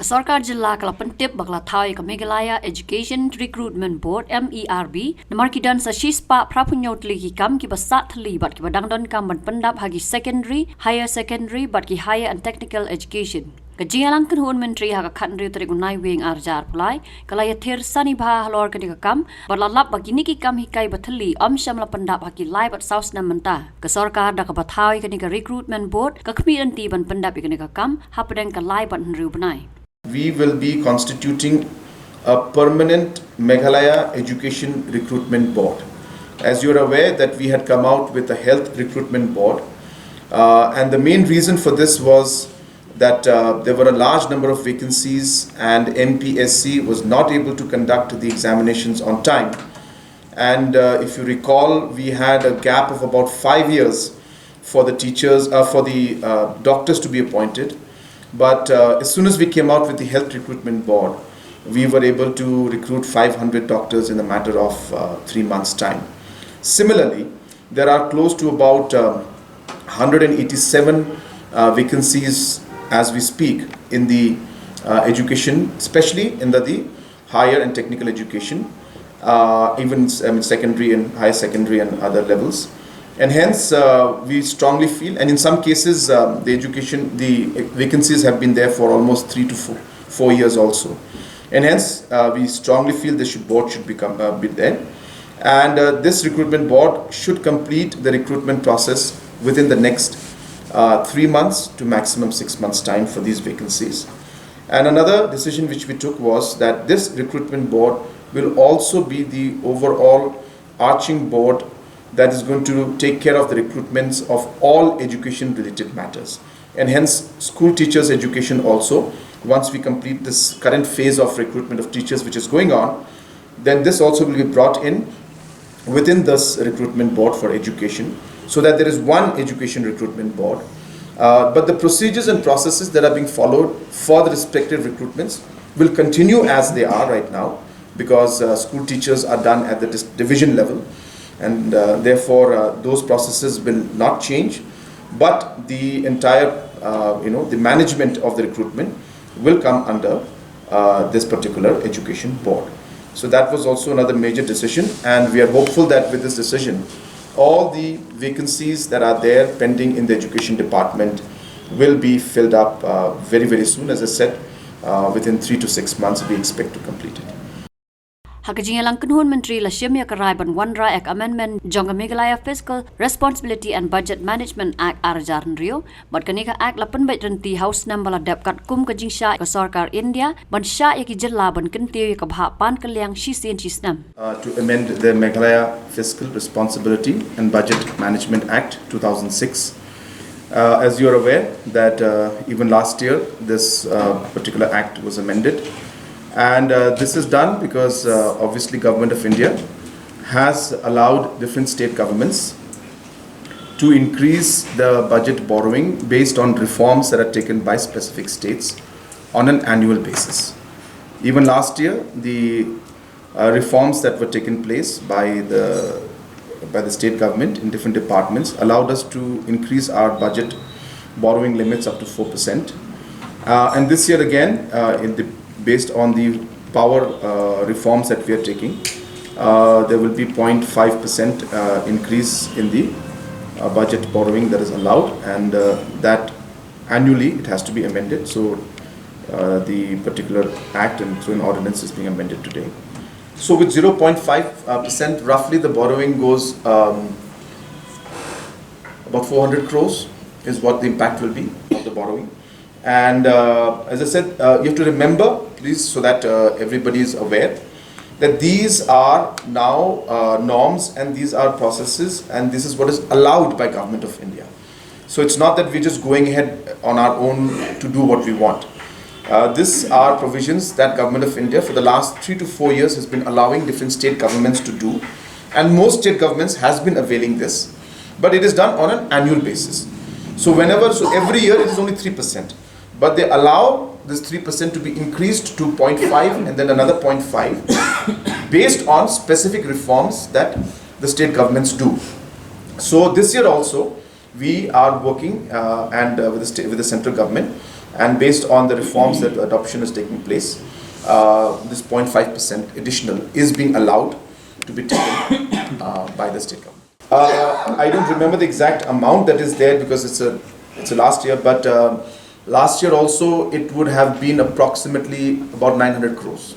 Sorkar Jilla Kalapantip Bakla Thai Meghalaya Education Recruitment Board MERB Namarkidan sa Shispa Prapunyotli ki kam ki basat thylli bat ki badangdon kam ban pyndap hagi secondary, higher secondary bat ki higher and technical education. Kajialang Kanhun Menteri Haga Khandri Trigunai Wing Arjar Pulai, Kalaya Thir Sani Bha Halor Kanika Kam, Balalap Baginiki Kam Hikai Bathli, Shamla Pyndap Haki Lai Bat South Namanta, Kasorkar Dakabathai Kanika Recruitment Board, Kakmiran Tiban Pyndap Kanika Kam, Hapadang Kalai Bat Nrubanai. We will be constituting a permanent Meghalaya Education Recruitment Board. As you are aware that we had come out with a Health Recruitment Board, and the main reason for this was that there were a large number of vacancies and MPSC was not able to conduct the examinations on time. And if you recall, we had a gap of about 5 years for the teachers, for the doctors to be appointed. But as soon as we came out with the Health Recruitment Board, we were able to recruit 500 doctors in a matter of 3 months' time. Similarly, there are close to about 187 vacancies as we speak in the education, especially in the higher and technical education, even secondary and higher secondary and other levels. And hence, we strongly feel, and in some cases, the vacancies have been there for almost 3 to 4 years also. And hence, we strongly feel this board should be there. And this recruitment board should complete the recruitment process within the next 3 months to maximum 6 months time for these vacancies. And another decision which we took was that this recruitment board will also be the overall arching board that is going to take care of the recruitments of all education related matters. And hence school teachers education also, once we complete this current phase of recruitment of teachers which is going on, then this also will be brought in within this recruitment board for education, so that there is one education recruitment board. But the procedures and processes that are being followed for the respective recruitments will continue as they are right now, because school teachers are done at the division level, and therefore those processes will not change, but the entire the management of the recruitment will come under this particular education board. So that was also another major decision, and we are hopeful that with this decision all the vacancies that are there pending in the education department will be filled up very soon. As I said, within 3 to 6 months we expect to complete it. Hakajialang Kanhun Menteri Lashimya Karaiban Wandra Act Amendment Jonga Meghalaya Fiscal Responsibility and Budget Management Act Arjaran Rio, but Kanika Act Lapan Renti House Nambala Depkat Kum Kajingsha Sorkar India, Bansha Yaki Jilla Ban Kinti Kabha Pan Kalyang Shisin Chisnam. To amend the Meghalaya Fiscal Responsibility and Budget Management Act 2006. As you are aware that even last year this particular act was amended. And this is done because obviously Government of India has allowed different state governments to increase the budget borrowing based on reforms that are taken by specific states on an annual basis. Even last year, the reforms that were taken place by the state government in different departments allowed us to increase our budget borrowing limits up to 4%. And this year again, based on the power reforms that we are taking, there will be 0.5% increase in the budget borrowing that is allowed, and that annually it has to be amended. So the particular act and through an ordinance is being amended today. So with 0.5% roughly the borrowing goes about 400 crores is what the impact will be of the borrowing. And as I said, you have to remember, please, so that everybody is aware, that these are now norms and these are processes, and this is what is allowed by Government of India. So it's not that we're just going ahead on our own to do what we want. These are provisions that Government of India for the last 3 to 4 years has been allowing different state governments to do, and most state governments has been availing this, but it is done on an annual basis. So every year it is only 3%. But they allow this 3% to be increased to 0.5 and then another 0.5 based on specific reforms that the state governments do. So this year also we are working with the central government and based on the reforms that adoption is taking place, this 0.5% additional is being allowed to be taken by the state government. I don't remember the exact amount that is there because it's a last year, but last year also it would have been approximately about 900 crores.